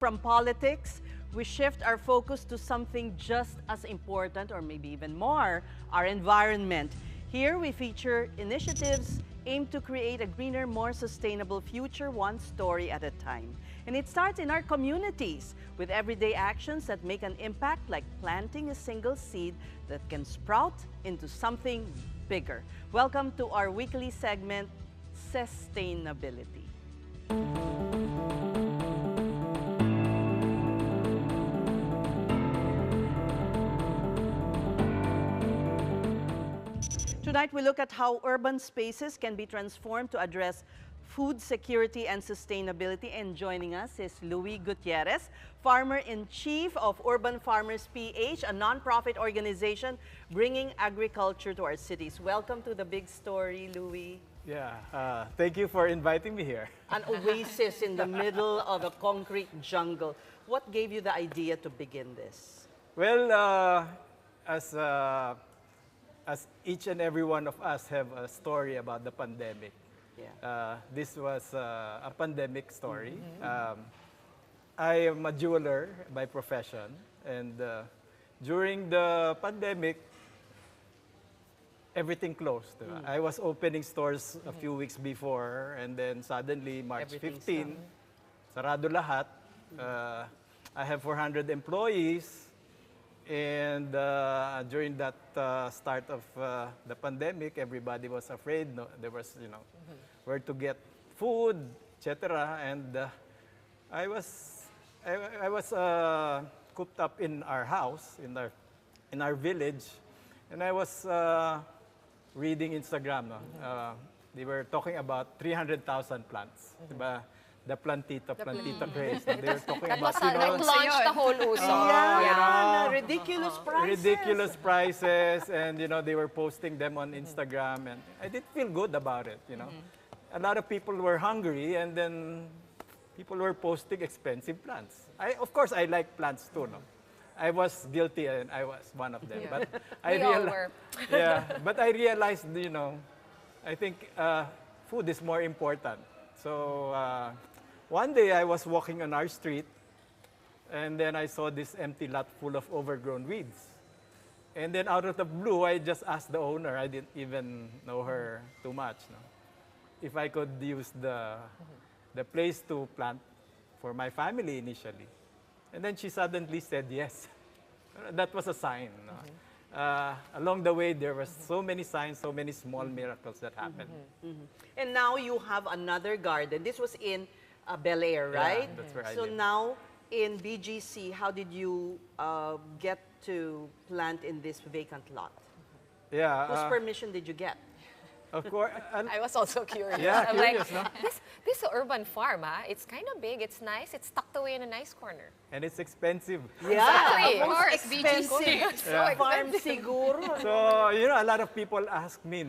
From politics, we shift our focus to something just as important, or maybe even more, our environment. Here we feature initiatives aimed to create a greener, more sustainable future, one story at a time. And it starts in our communities with everyday actions that make an impact, like planting a single seed that can sprout into something bigger. Welcome to our weekly segment, Sustainability. Tonight, we look at how urban spaces can be transformed to address food security and sustainability. And joining us is Louie Gutierrez, Farmer-in-Chief of Urban Farmers PH, a nonprofit organization bringing agriculture to our cities. Welcome to the big story, Louie. Yeah, thank you for inviting me here. An oasis in the middle of a concrete jungle. What gave you the idea to begin this? Well, as each and every one of us have a story about the pandemic. Yeah. This was a pandemic story. I am a jeweler by profession, and during the pandemic, everything closed. I was opening stores a few weeks before, and then suddenly March 15, sarado lahat. I have 400 employees. And during that start of the pandemic, everybody was afraid. No, there was, where to get food, etc. And I was cooped up in our house, in our village, and I was reading Instagram. No? They were talking about 300,000 plants, diba? The plantita craze. No? They were talking about, launched the whole uso. Ridiculous prices. Ridiculous prices, and they were posting them on Instagram, and I did feel good about it. A lot of people were hungry, and then people were posting expensive plants. Of course, I like plants too. No, I was guilty, and I was one of them. But I realized, but I realized, I think food is more important. So one day I was walking on our street, and then I saw this empty lot full of overgrown weeds. And then out of the blue, I just asked the owner, I didn't even know her too much, no? If I could use the place to plant for my family initially. And then she suddenly said yes. That was a sign. No? Along the way, there were so many signs, so many small miracles that happened. And now you have another garden. This was in Bel Air, right? Yeah, that's where I so live. now in BGC, how did you get to plant in this vacant lot? Yeah. Whose permission did you get? Of course. I was also curious. Yeah, I'm curious, like, no? this urban farm, it's kind of big, it's nice, it's tucked away in a nice corner. And it's expensive. Exactly. Of course, BGC. expensive. Farm siguro. So, a lot of people ask me,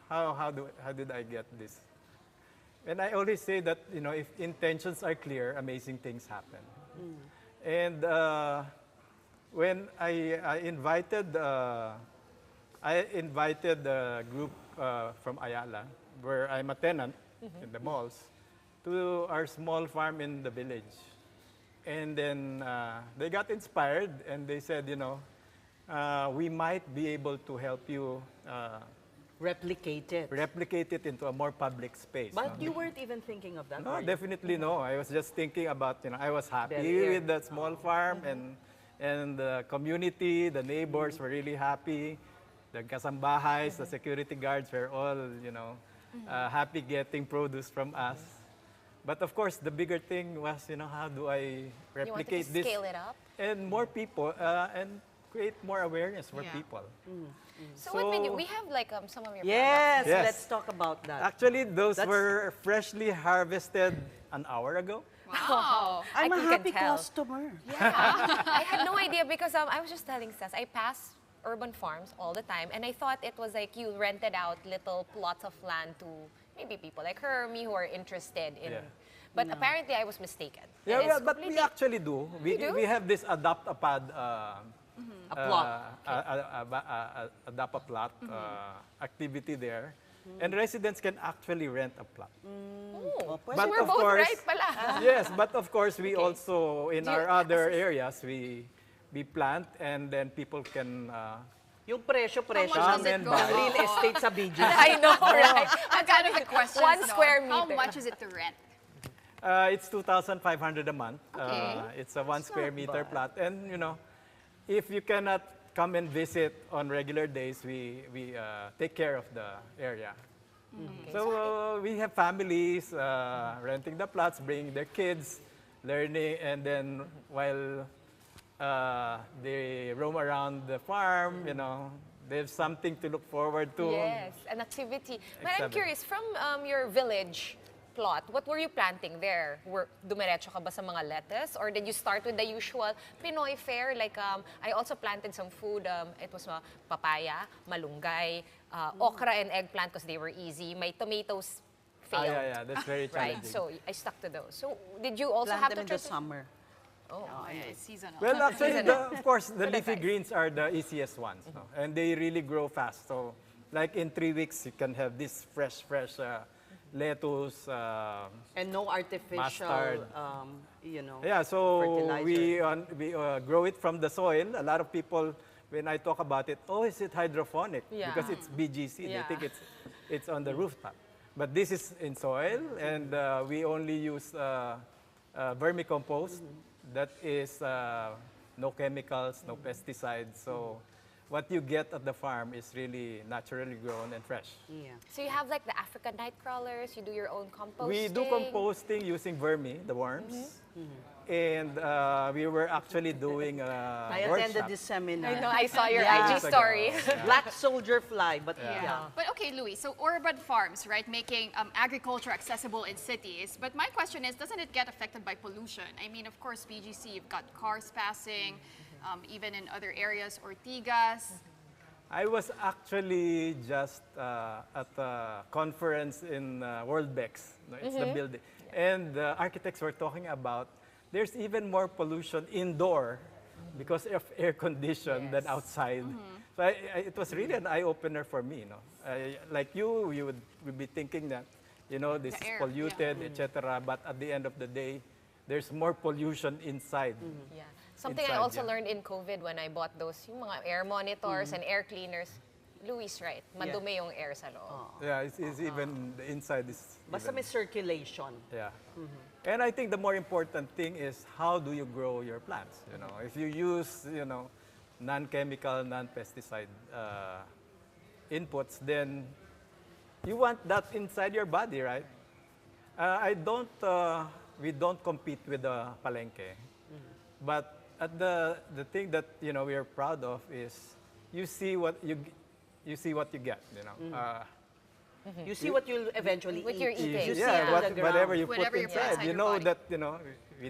how did I get this? And I always say that, if intentions are clear, amazing things happen. And when I invited a group from Ayala, where I'm a tenant in the malls, to our small farm in the village. And then they got inspired, and they said, we might be able to help you Replicate it into a more public space. But you weren't even thinking of that, No, were you? definitely no. I was just thinking about, I was happy with that small farm, and the community, the neighbors were really happy. The kasambahays, the security guards were all, happy getting produce from us. But of course, the bigger thing was, how do I replicate this? Scale it up? And more people, and create more awareness for people. So what made you, we have like some of your Yes, Yes. let's talk about that. Actually, those were freshly harvested an hour ago. Wow. I'm a I think you happy can tell. customer. Yeah. I had no idea because I was just telling Stas, I pass urban farms all the time, and I thought it was like you rented out little plots of land to maybe people like her or me who are interested in. Yeah. But apparently I was mistaken. Yeah, It is but we completely- actually do. We have this adopt-a-pod A plot. adopt-a-plot activity there. And residents can actually rent a plot. Oh, But so we're of both course- right pala. Yes, but of course, we also, in Do you our other areas, we plant and then people can, Yung presyo much ng does it go? real estate sa BGC. I know, right? Ang kind of the question, One no? square How meter. much is it to rent? it's 2,500 a month. Okay. It's a 1 square meter bad. plot. And, if you cannot come and visit on regular days, we take care of the area. So we have families renting the plots, bringing their kids, learning, and then while they roam around the farm, they have something to look forward to. Yes, an activity. But I'm Exactly. curious, from your village plot, what were you planting there? Dumiretso ka ba sa mga lettuce? Or did you start with the usual Pinoy fare? Like, I also planted some food. It was papaya, malunggay, okra and eggplant because they were easy. My tomatoes failed. Yeah, that's very challenging. Right, so I stuck to those. So did you also Plant have them to in the try summer. Oh, Yeah, it's seasonal. Well, actually, of course, the leafy advice. greens are the easiest ones, no? And they really grow fast. So, like in 3 weeks, you can have this fresh lettuce. And no artificial, Mustard. Yeah, so we grow it from the soil. A lot of people, when I talk about it, oh, is it hydroponic? Yeah. Because it's BGC. Yeah. They think it's on the rooftop. But this is in soil, and we only use vermicompost. That is no chemicals, no pesticides. So what you get at the farm is really naturally grown and fresh. Yeah. So you have like the African night crawlers, you do your own composting. We do composting using vermi, the worms. And we were actually doing a I workshop. attended this seminar. I know, I saw your Yeah. IG Years ago. story. Yeah. Black soldier fly, but Yeah. yeah. But okay, Louie, so urban farms, right, making agriculture accessible in cities. But my question is, doesn't it get affected by pollution? I mean, of course, BGC, you've got cars passing, even in other areas, Ortigas. I was actually just at a conference in World Bex. No, it's the building. And the architects were talking about there's even more pollution indoor because of air condition than outside. So it was really an eye-opener for me. Like you would be thinking that, this is air, polluted, etc. But at the end of the day, there's more pollution inside. Yeah. Something I Inside, also yeah. learned in COVID when I bought those yung mga air monitors and air cleaners. Louie's right, madumi yung air sa loob. Yeah, it's even the inside is. Basta even- may circulation. Yeah. And I think the more important thing is how do you grow your plants? If you use, non-chemical, non-pesticide inputs, then you want that inside your body, right? We don't compete with the palengke. But the thing that, we are proud of is you see what you get, You see what you'll eventually What eat. you're eating. You see Yeah, it on the ground. whatever you put Whatever you put inside, inside you your know body. that, we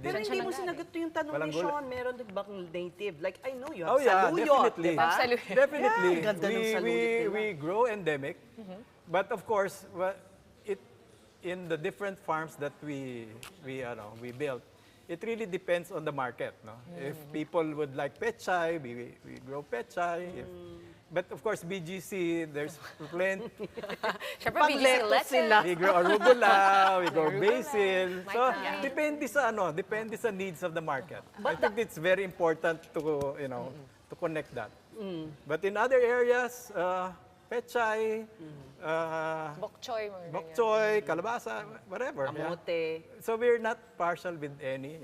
Pero didn't. hindi mo sinagot yung tanong Walang ni gulay. Sean, meron din bang native? Like, I know you have Oh yeah, saluyot, definitely. diba? Saluyot. Definitely. Yeah, ganda ng saluyot nila. We grow endemic, but of course, in the different farms that we built, it really depends on the market. No? If people would like pechay, we grow pechay. But of course, BGC, there's plenty. Siyempre, Pang BGC lettuce lettuce. sila. We grow arugula, we grow basil. My So, God. depende sa needs of the market. I think it's very important to, to connect that. But in other areas, pechay, Bok choy, mga ganyan. bok choy, kalabasa, whatever. yeah. Kamote. So we're not partial with any,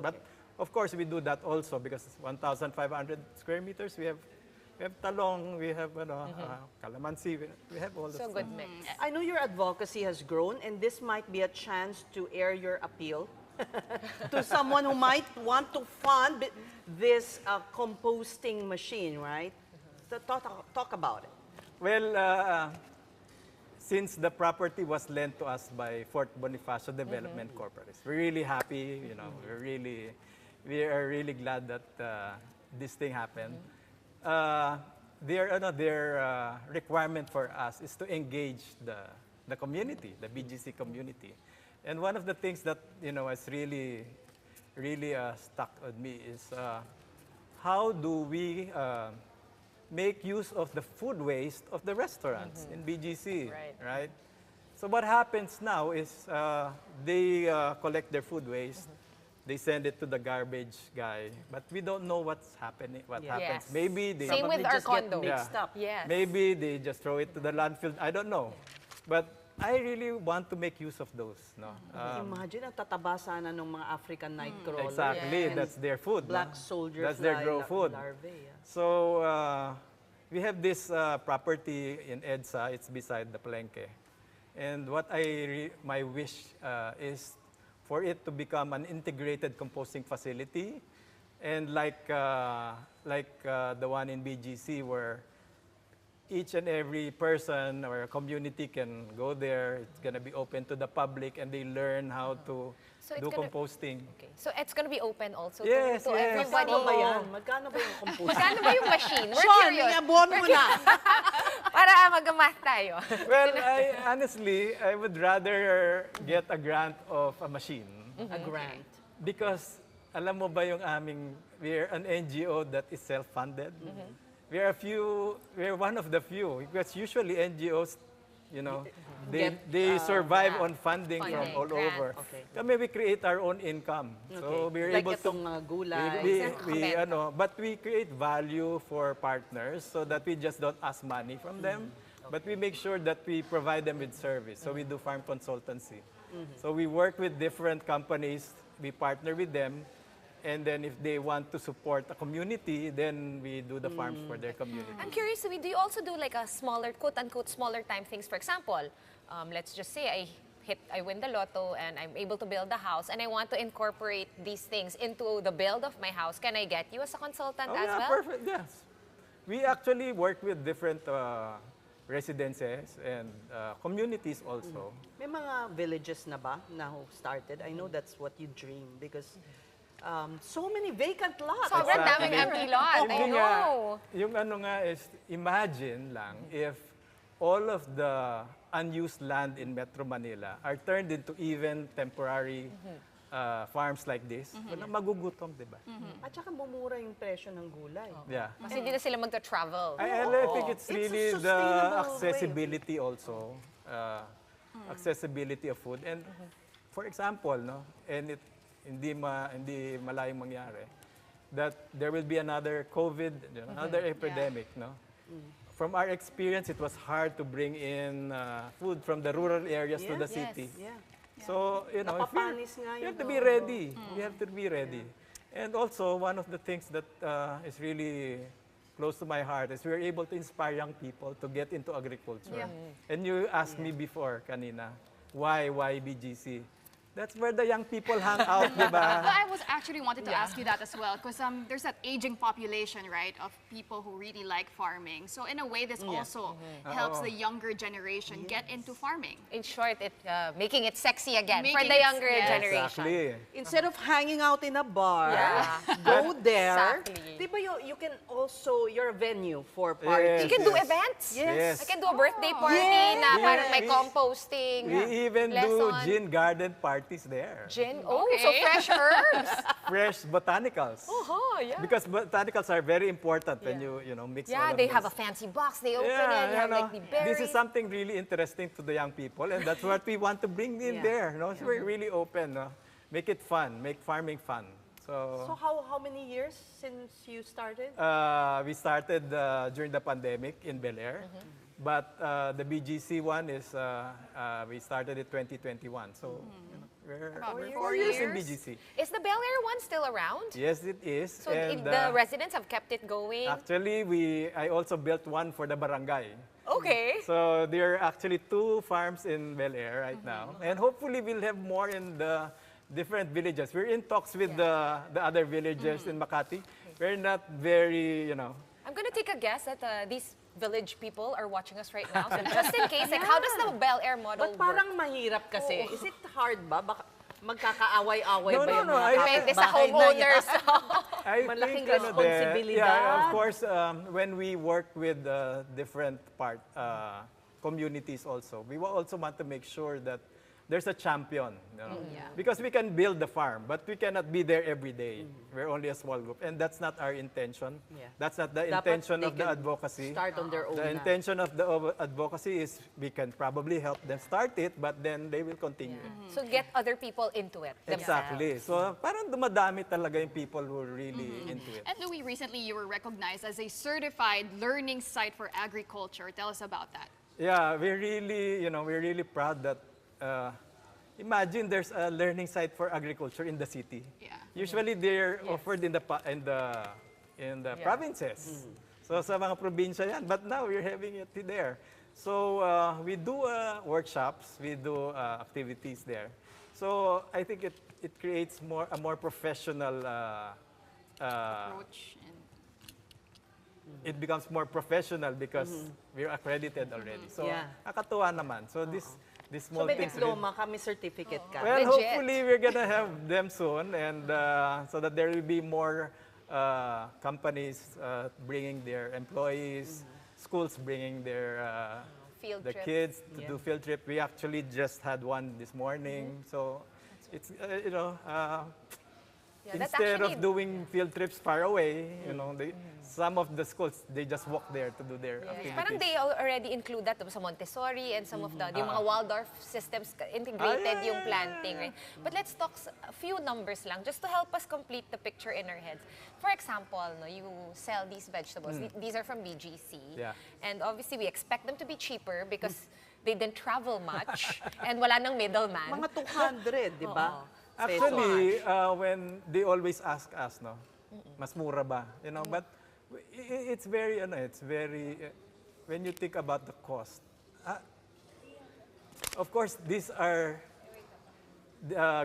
But of course, we do that also because 1,500 square meters, we have talong, we have calamansi, we have all the So stuff. good mix. I know your advocacy has grown, and this might be a chance to air your appeal to someone who might want to fund this composting machine, right? So talk about it. Well, since the property was lent to us by Fort Bonifacio Development Corporation, we're really happy. We are really glad that this thing happened. Their requirement for us is to engage the community, the BGC community, and one of the things that has really stuck with me is how do we make use of the food waste of the restaurants in BGC, Right. right? So what happens now is they collect their food waste, they send it to the garbage guy, but we don't know what's happening. What Yeah. happens? Yes. Maybe they Same with Probably our just get condo. mixed Yeah. up. Yes. maybe they just throw it to the landfill. I don't know, but I really want to make use of those. No, Imagine, ang tataba sana ng mga African night crawler. exactly. and That's their food. Black no? soldier That's their fly grow food. larvae. Yeah. So we have this property in EDSA. It's beside the Palenque, and what my wish is for it to become an integrated composting facility, and like the one in BGC where each and every person or community can go there. It's going to be open to the public, and they learn how to So it's do gonna- composting. Okay. So it's gonna be open also Yes, to yes. everybody. Magkano ba yan? Magkano ba yung compost? Magkano ba yung machine? We're Sean, curious. iabuan mo na. Para mag-math tayo. Well, honestly, I would rather get a grant of a machine. A grant. Because, alam mo ba yung we're an NGO that is self-funded. We're one of the few. Because usually NGOs, they survive on funding from Funding, all grants. over. Okay. Kami, we create our own income. So we're Like able itong to... gulay. But we create value for partners so that we just don't ask money from them, but we make sure that we provide them with service. So we do farm consultancy. So we work with different companies, we partner with them, and then if they want to support a community, then we do the farms for their community. I'm curious, do you also do like a smaller, quote-unquote, smaller time things? For example, let's just say I win the lotto and I'm able to build a house and I want to incorporate these things into the build of my house. Can I get you as a consultant Oh, as yeah, well? perfect, yes. We actually work with different residences and communities also. May mga villages na ba na who started? I know that's what you dream because so many vacant lots. Sobrang daming empty lot. I Hindi nga, know. yung is, imagine lang if all of the unused land in Metro Manila are turned into even temporary farms like this, walang magugutom, di ba? At saka mumura yung presyo ng gulay. Yeah. Kasi hindi na sila magta-travel. I think it's It's a really the sustainable way of accessibility also, accessibility of food. And for example, no, and hindi malayong mangyari, that there will be another COVID, another epidemic, no? From our experience, it was hard to bring in food from the rural areas to the Yes, city. Yeah. So, Napapanis nga you have to yun, be ready. You have to be ready. And also, one of the things that is really close to my heart is we're able to inspire young people to get into agriculture. And you asked me before, kanina, why BGC? That's where the young people hang out, di ba? Well, I was actually wanted to ask you that as well, because there's that aging population, right, of people who really like farming. So in a way, this also helps the younger generation get into farming. In short, making it sexy again for Making the it- younger yes. generation. Exactly. Instead of hanging out in a bar, Yeah. go there. Exactly. Di ba you can also, you're a venue for parties. You can do events. Yes. I can do a birthday party na parang may composting. We even do lesson. gin garden parties there. Gin? Oh, Okay. so fresh herbs. Fresh botanicals. Oh, yeah. Because botanicals are very important when you mix all Yeah, of they those. have a fancy box. They open it. You have like the berries. This is something really interesting to the young people, and that's what we want to bring in Yeah. there. No? So we're really open. No? Make it fun. Make farming fun. So how many years since you started? We started during the pandemic in Bel Air, but the BGC one is we started in 2021. So we're About 4 years in BGC. Is the Bel Air one still around? Yes, it is. So and the residents have kept it going? actually, I also built one for the barangay. Okay. So there are actually 2 farms in Bel Air right now, and hopefully we'll have more in the different villages. We're in talks with the other villages in Makati. We're not very, I'm gonna take a guess that these village people are watching us right now. So just in case, like, how does the Bel Air model But work? parang mahirap kasi. Is it hard ba? Baka magkakaaway-away No, ba no, yung no, mga Depende sa kapitbahay na yan? homeowners. I Malaking think, responsibilidad. yeah, of course, when we work with different communities also, we will also want to make sure that there's a champion. Because we can build the farm, but we cannot be there every day. We're only a small group, and that's not our intention. Yeah. That's not the Dapat intention they of the can advocacy. Start on their own. The intention of the advocacy is we can probably help them start it, but then they will continue. it. So get other people into it themselves. Exactly. So parang dumadami talaga yung people who are really into it. And Louie, recently you were recognized as a certified learning site for agriculture. Tell us about that. Yeah, we're really proud that. Imagine there's a learning site for agriculture in the city. Yeah. Usually they're offered in the provinces. So sa mga probinsya yan, but now we're having it there. So we do workshops, we do activities there. So I think it creates a more professional Approach and it becomes more professional because we're accredited already. So nakatuwa naman. So this So small may things diploma ka, may certificate ka. well, Legit. hopefully we're gonna have them soon, and so that there will be more companies bringing their employees, schools bringing their Field the trips. kids to do field trip. We actually just had one this morning, so it's Yeah, that's instead actually- of doing field trips far away, some of the schools they just walk there to do their activities. Parang they already include that sa Montessori and some of yung mga Waldorf systems integrated yung planting, right? But let's talk a few numbers lang just to help us complete the picture in our heads. For example, you sell these vegetables. These are from BGC. Yeah. And obviously we expect them to be cheaper because they didn't travel much and wala nang middleman. Mga 200, di ba? Actually, when they always ask us, no, mas mura ba? But it's very, when you think about the cost, of course, these are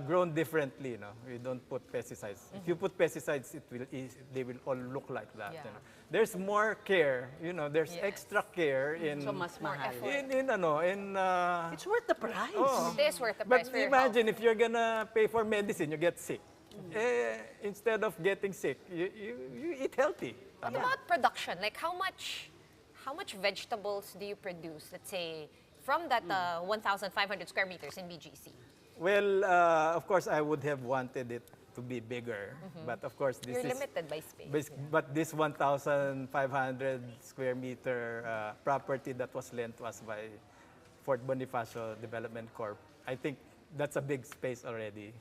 grown differently, We don't put pesticides. If you put pesticides, they will all look like that. Yeah. There's more care, there's extra care in So mas mahal. in It's worth the price. It is worth the But price for your imagine if you're gonna pay for medicine, you get sick. Instead of getting sick, you eat healthy. What about production? Like how much vegetables do you produce? Let's say from that 1,500 square meters in BGC. Well, of course, I would have wanted it to be bigger, but of course, this You're is. limited by space. But this 1,500 square meter property that was lent to us by Fort Bonifacio Development Corp, I think that's a big space already.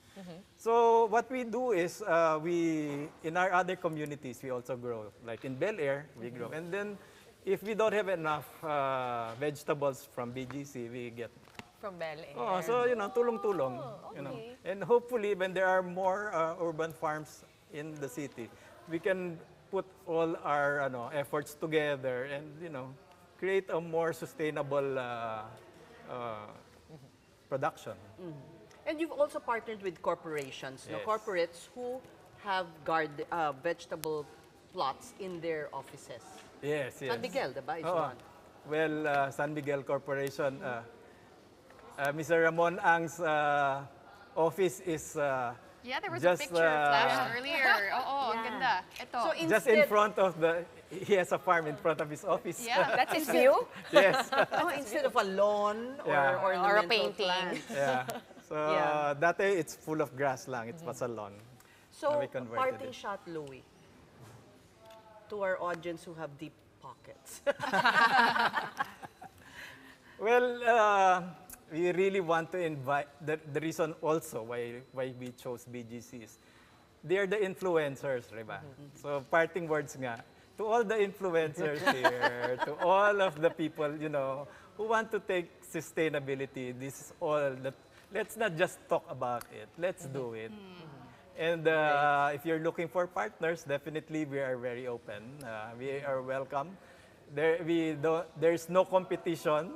So what we do is in our other communities, we also grow. Like in Bel Air, we grow. And then if we don't have enough vegetables from BGC, we get. From Bel Air. Oh, so tulong-tulong. Okay. And hopefully, when there are more urban farms in the city, we can put all our efforts together and create a more sustainable production. And you've also partnered with corporations, Yes. corporates who have vegetable plots in their offices. Yes, yes. San Miguel, diba, is Oo. one. Well, San Miguel Corporation, Mr. Ramon Ang's office is yeah, there was just, a picture flashed earlier. ang ganda. Ito. So just in front of he has a farm in front of his office. yeah, That's his view? Yes. Instead of a lawn Yeah. or Or a ornamental painting. plant. Yeah. So Yeah. dati it's full of grass lang. It was a lawn. So, Now we converted parting it. shot, Louie, to our audience who have deep pockets. Well, we really want to invite, the reason also why we chose BGC is, they're the influencers, diba? So parting words nga, to all the influencers here, to all of the people, who want to take sustainability, this is all, let's not just talk about it, let's do it. And if you're looking for partners, definitely we are very open. We are welcome. There's no competition.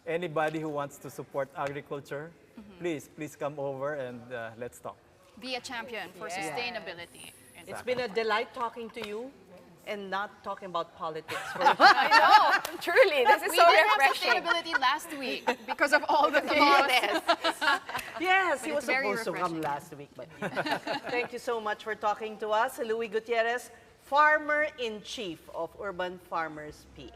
Anybody who wants to support agriculture, please come over and let's talk. Be a champion for sustainability. It's been a delight talking to you and not talking about politics. I know. Truly, this is We so did have refreshing. sustainability last week because of all the chaos. Yes, he But was it's very supposed to come refreshing. last week. But thank you so much for talking to us. Louie Gutierrez, Farmer-in-Chief of Urban Farmers PH.